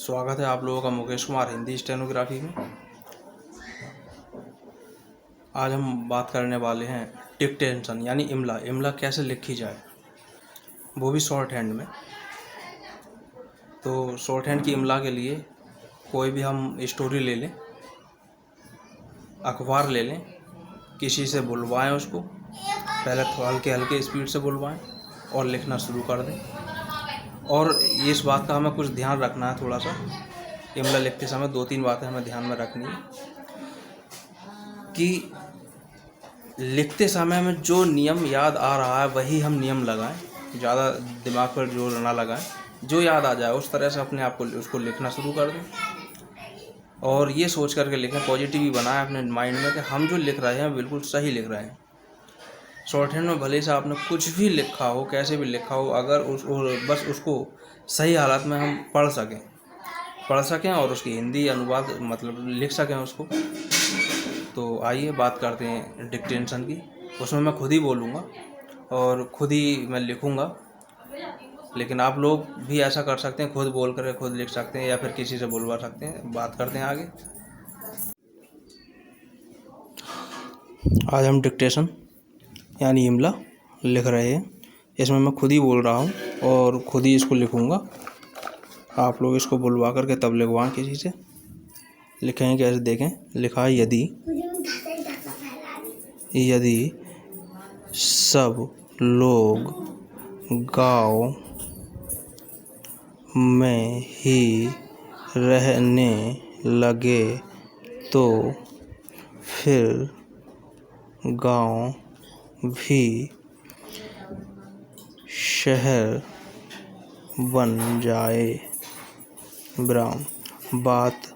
स्वागत है आप लोगों का मुकेश कुमार हिंदी स्टेनोग्राफी में। आज हम बात करने वाले हैं डिक्टेशन यानी इमला। इमला कैसे लिखी जाए, वो भी शॉर्ट हैंड में। तो शॉर्ट हैंड की इमला के लिए कोई भी हम स्टोरी ले लें, अखबार ले लें, किसी से बुलवाएं उसको। पहले थोड़ा हल्के हल्के स्पीड से बुलवाएं और लिखना शुरू कर दें। और इस बात का हमें कुछ ध्यान रखना है थोड़ा सा। इमला लिखते समय 2-3 बातें हमें ध्यान में रखनी है कि लिखते समय में जो नियम याद आ रहा है वही हम नियम लगाएं, ज़्यादा दिमाग पर जोर ना लगाएं। जो याद आ जाए उस तरह से अपने आप को उसको लिखना शुरू कर दें और ये सोच करके लिखें, पॉजिटिव ही बनाएं अपने माइंड में कि हम जो लिख रहे हैं बिल्कुल सही लिख रहे हैं। शॉर्ट हैंड में भले से आपने कुछ भी लिखा हो, कैसे भी लिखा हो, अगर बस उसको सही हालत में हम पढ़ सकें और उसकी हिंदी अनुवाद मतलब लिख सकें उसको। तो आइए बात करते हैं डिक्टेशन की। उसमें मैं खुद ही बोलूँगा और खुद ही मैं लिखूँगा, लेकिन आप लोग भी ऐसा कर सकते हैं, खुद बोल कर खुद लिख सकते हैं या फिर किसी से बुलवा सकते हैं। बात करते हैं आगे। आज हम डिक्टेशन यानी इमला लिख रहे हैं। इसमें मैं खुद ही बोल रहा हूँ और खुद ही इसको लिखूँगा। आप लोग इसको बुलवा करके तब लिखवाएं किसी से। लिखेंगे कैसे देखें। लिखा है यदि सब लोग गांव में ही रहने लगे तो फिर गांव भी शहर बन जाए। बात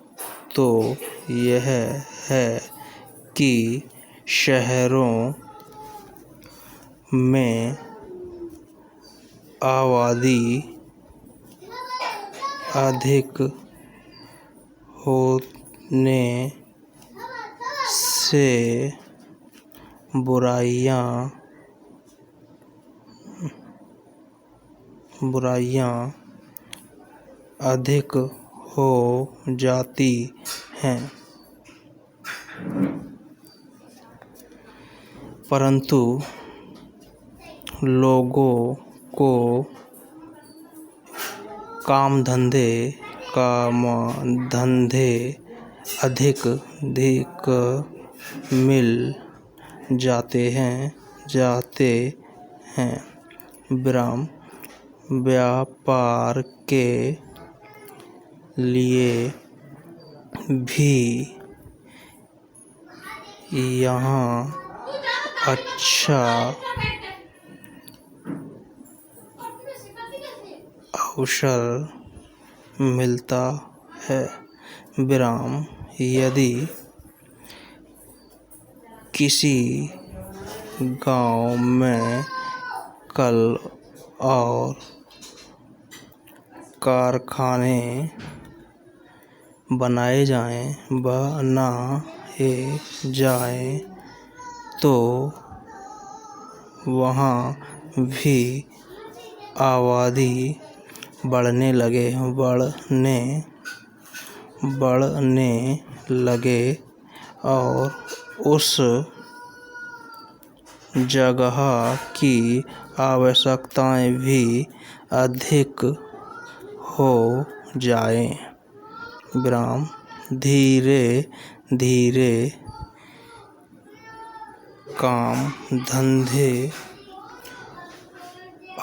तो यह है कि शहरों में आबादी अधिक होने से बुराइयां अधिक हो जाती हैं, परंतु लोगों को काम धंधे अधिक मिल जाते हैं। व्यापार के लिए भी यहाँ अच्छा अवसर मिलता है। यदि किसी गांव में कल और कारखाने बनाए जाएं तो वहाँ भी आबादी बढ़ने लगे और उस जगह की आवश्यकताएं भी अधिक हो जाएं। धीरे धीरे काम धंधे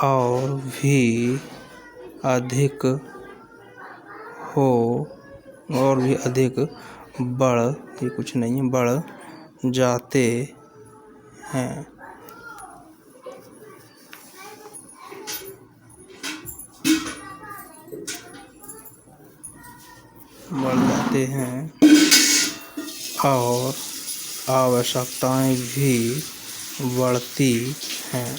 और भी अधिक बढ़ जाते हैं। और आवश्यकताएं भी बढ़ती हैं।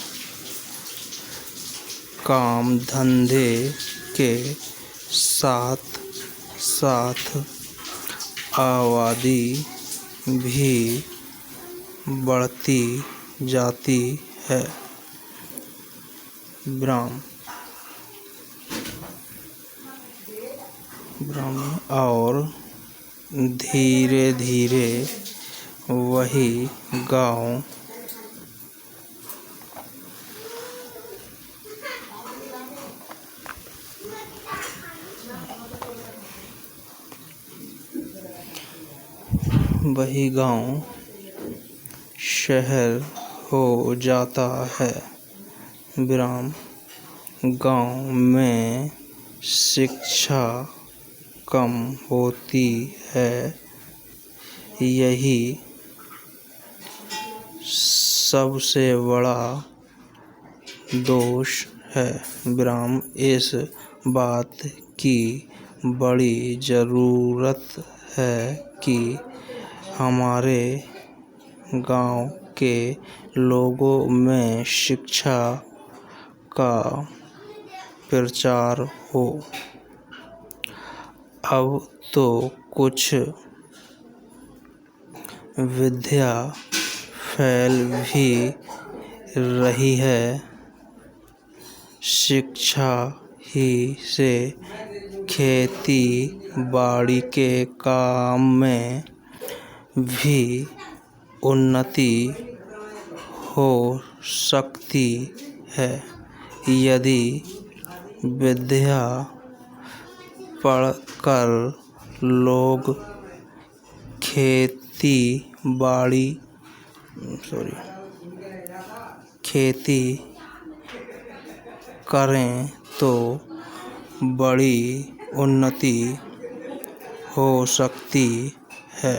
काम धंधे के साथ साथ आबादी भी बढ़ती जाती है। और धीरे धीरे वही गांव शहर हो जाता है। गांव में शिक्षा कम होती है। यही सबसे बड़ा दोष है। इस बात की बड़ी ज़रूरत है कि हमारे गांव के लोगों में शिक्षा का प्रचार हो। अब तो कुछ विद्या फैल भी रही है। शिक्षा ही से खेती बाड़ी के काम में भी उन्नति हो सकती है। यदि विद्या पढ़कर लोग खेती करें तो बड़ी उन्नति हो सकती है।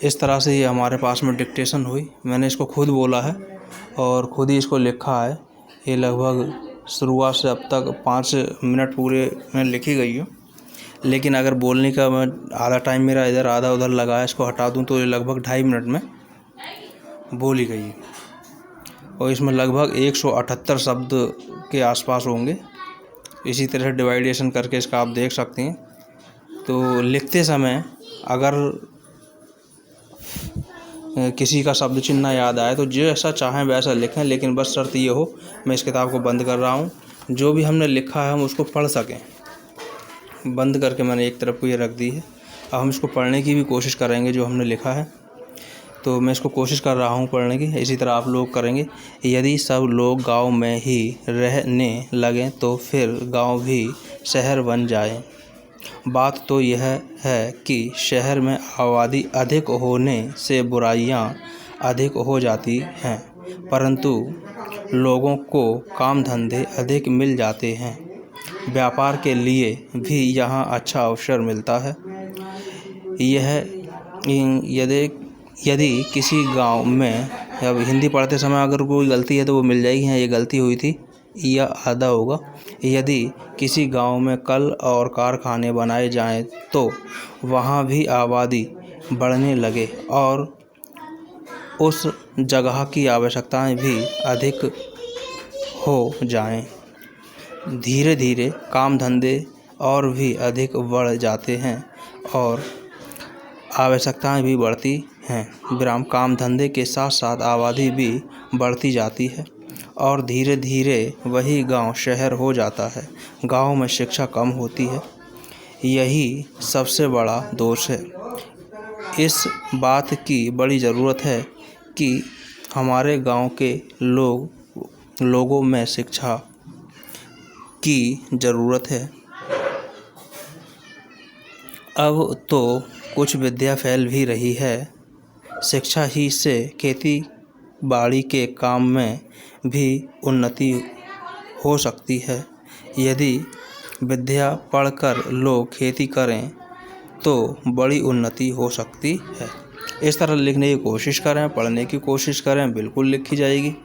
इस तरह से ये हमारे पास में डिक्टेशन हुई। मैंने इसको खुद बोला है और खुद ही इसको लिखा है। ये लगभग शुरुआत से अब तक 5 मिनट पूरे में लिखी गई है। लेकिन अगर बोलने का मैं आधा टाइम मेरा इधर आधा उधर लगा है, इसको हटा दूं तो ये लगभग 2.5 मिनट में बोली गई है। और इसमें लगभग 178 शब्द के आसपास होंगे। इसी तरह डिवाइडेशन करके इसका आप देख सकते हैं। तो लिखते समय अगर किसी का शब्द चिन्ह ना याद आए तो जैसा चाहें वैसा लिखें, लेकिन बस शर्त ये हो, मैं इस किताब को बंद कर रहा हूँ, जो भी हमने लिखा है हम उसको पढ़ सकें। बंद करके मैंने एक तरफ को ये रख दी है। अब हम इसको पढ़ने की भी कोशिश करेंगे जो हमने लिखा है। तो मैं इसको कोशिश कर रहा हूँ पढ़ने की, इसी तरह आप लोग करेंगे। यदि सब लोग गांव में ही रहने लगें तो फिर गांव भी शहर बन जाए। बात तो यह है कि शहर में आबादी अधिक होने से बुराइयां अधिक हो जाती हैं, परंतु लोगों को काम धंधे अधिक मिल जाते हैं। व्यापार के लिए भी यहाँ अच्छा अवसर मिलता है। यदि किसी गांव में, अब हिंदी पढ़ते समय अगर कोई गलती है तो वो मिल जाएगी। हाँ, ये गलती हुई थी, यह आधा होगा। यदि किसी गांव में कल और कारखाने बनाए जाएं तो वहाँ भी आबादी बढ़ने लगे और उस जगह की आवश्यकताएं भी अधिक हो जाएं। धीरे धीरे काम धंधे और भी अधिक बढ़ जाते हैं और आवश्यकताएं भी बढ़ती हैं। काम धंधे के साथ साथ आबादी भी बढ़ती जाती है और धीरे धीरे वही गांव शहर हो जाता है। गांव में शिक्षा कम होती है। यही सबसे बड़ा दोष है। इस बात की बड़ी ज़रूरत है कि हमारे गांव के लोगों में शिक्षा की ज़रूरत है। अब तो कुछ विद्या फैल भी रही है। शिक्षा ही से खेती बाड़ी के काम में भी उन्नति हो सकती है। यदि विद्या पढ़कर लोग खेती करें तो बड़ी उन्नति हो सकती है। इस तरह लिखने की कोशिश करें, पढ़ने की कोशिश करें, बिल्कुल लिखी जाएगी।